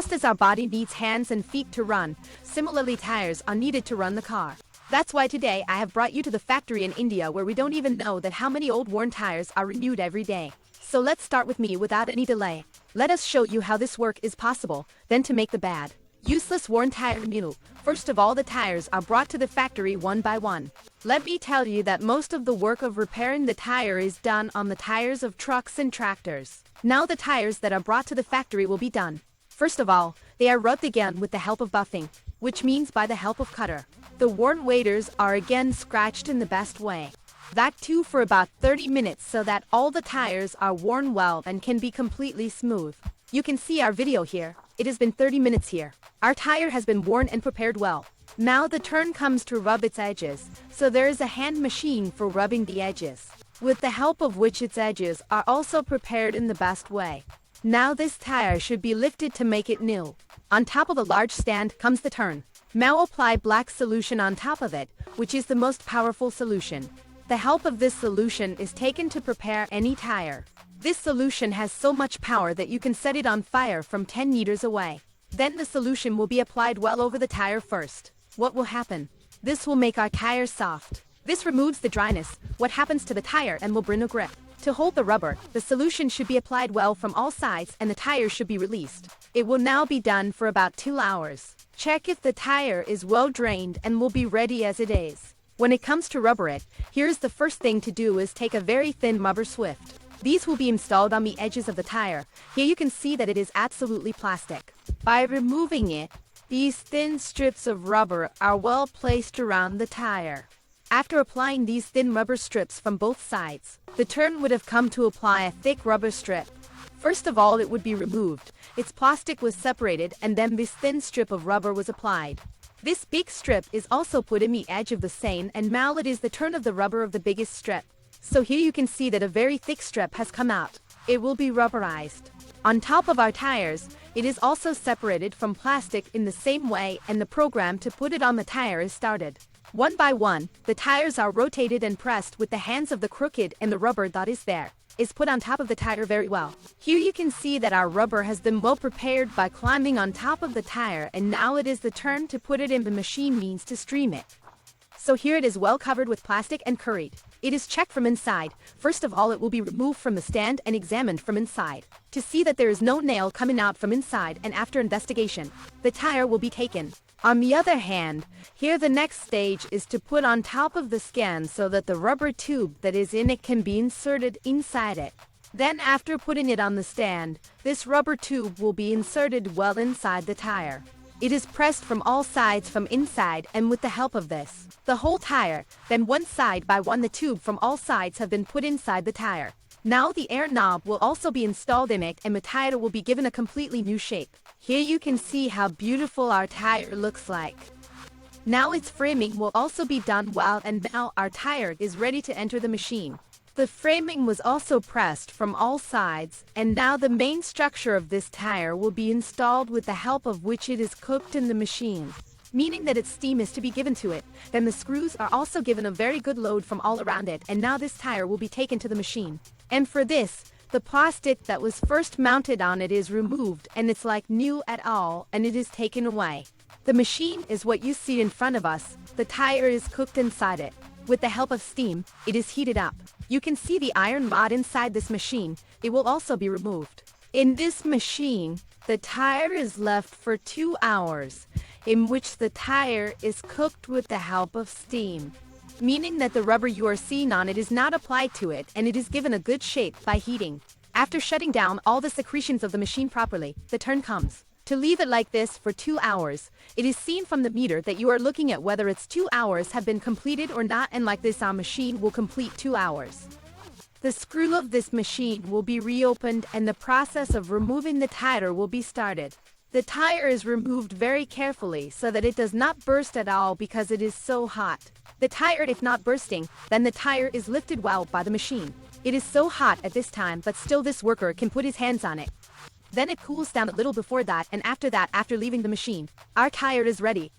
Just as our body needs hands and feet to run, similarly tires are needed to run the car. That's why today I have brought you to the factory in India where we don't even know that how many old worn tires are renewed every day. So let's start with me without any delay. Let us show you how this work is possible, then to make the bad, useless worn tire renewal. First of all, the tires are brought to the factory one by one. Let me tell you that most of the work of repairing the tire is done on the tires of trucks and tractors. Now the tires that are brought to the factory will be done. First of all, they are rubbed again with the help of buffing, which means by the help of cutter. The worn waders are again scratched in the best way. That too for about 30 minutes so that all the tires are worn well and can be completely smooth. You can see our video here. It has been 30 minutes here. Our tire has been worn and prepared well. Now the turn comes to rub its edges, so there is a hand machine for rubbing the edges, with the help of which its edges are also prepared in the best way. Now this tire should be lifted to make it new. On top of a large stand comes the turn. Now apply black solution on top of it, which is the most powerful solution. The help of this solution is taken to prepare any tire. This solution has so much power that you can set it on fire from 10 meters away. Then the solution will be applied well over the tire first. What will happen? This will make our tire soft. This removes the dryness, what happens to the tire, and will bring a grip. To hold the rubber, the solution should be applied well from all sides and the tire should be released. It will now be done for about 2 hours. Check if the tire is well drained and will be ready as it is. When it comes to rubber it, here's the first thing to do is take a very thin rubber swift. These will be installed on the edges of the tire. Here you can see that it is absolutely plastic. By removing it, these thin strips of rubber are well placed around the tire. After applying these thin rubber strips from both sides, the turn would have come to apply a thick rubber strip. First of all, it would be removed. Its plastic was separated and then this thin strip of rubber was applied. This big strip is also put in the edge of the same and now it is the turn of the rubber of the biggest strip. So here you can see that a very thick strip has come out. It will be rubberized. On top of our tires, it is also separated from plastic in the same way and the program to put it on the tire is started. One by one, the tires are rotated and pressed with the hands of the crooked and the rubber that is there is put on top of the tire very well. Here you can see that our rubber has been well prepared by climbing on top of the tire and now it is the turn to put it in the machine means to stream it. So here it is well covered with plastic and curried. It is checked from inside. First of all, it will be removed from the stand and examined from inside to see that there is no nail coming out from inside, and after investigation, the tire will be taken. On the other hand, here the next stage is to put on top of the scan so that the rubber tube that is in it can be inserted inside it. Then after putting it on the stand, this rubber tube will be inserted well inside the tire. It is pressed from all sides from inside and with the help of this, the whole tire, then one side by one the tube from all sides have been put inside the tire. Now the air knob will also be installed in it and the tire will be given a completely new shape. Here you can see how beautiful our tire looks like. Now its framing will also be done well and now our tire is ready to enter the machine. The framing was also pressed from all sides and now the main structure of this tire will be installed with the help of which it is cooked in the machine, meaning that its steam is to be given to it. Then the screws are also given a very good load from all around it and now this tire will be taken to the machine. And for this, the plastic that was first mounted on it is removed and it's like new at all and it is taken away. The machine is what you see in front of us. The tire is cooked inside it. With the help of steam, it is heated up. You can see the iron rod inside this machine. It will also be removed. In this machine, the tire is left for 2 hours, in which the tire is cooked with the help of steam, meaning that the rubber you are seeing on it is not applied to it and it is given a good shape by heating. After shutting down all the secretions of the machine properly, the turn comes. To leave it like this for 2 hours, it is seen from the meter that you are looking at whether its 2 hours have been completed or not, and like this our machine will complete 2 hours. The screw of this machine will be reopened and the process of removing the tire will be started. The tire is removed very carefully so that it does not burst at all because it is so hot. The tire, if not bursting, then the tire is lifted well by the machine. It is so hot at this time, but still this worker can put his hands on it. Then it cools down a little before that, and after that, after leaving the machine, our tire is ready.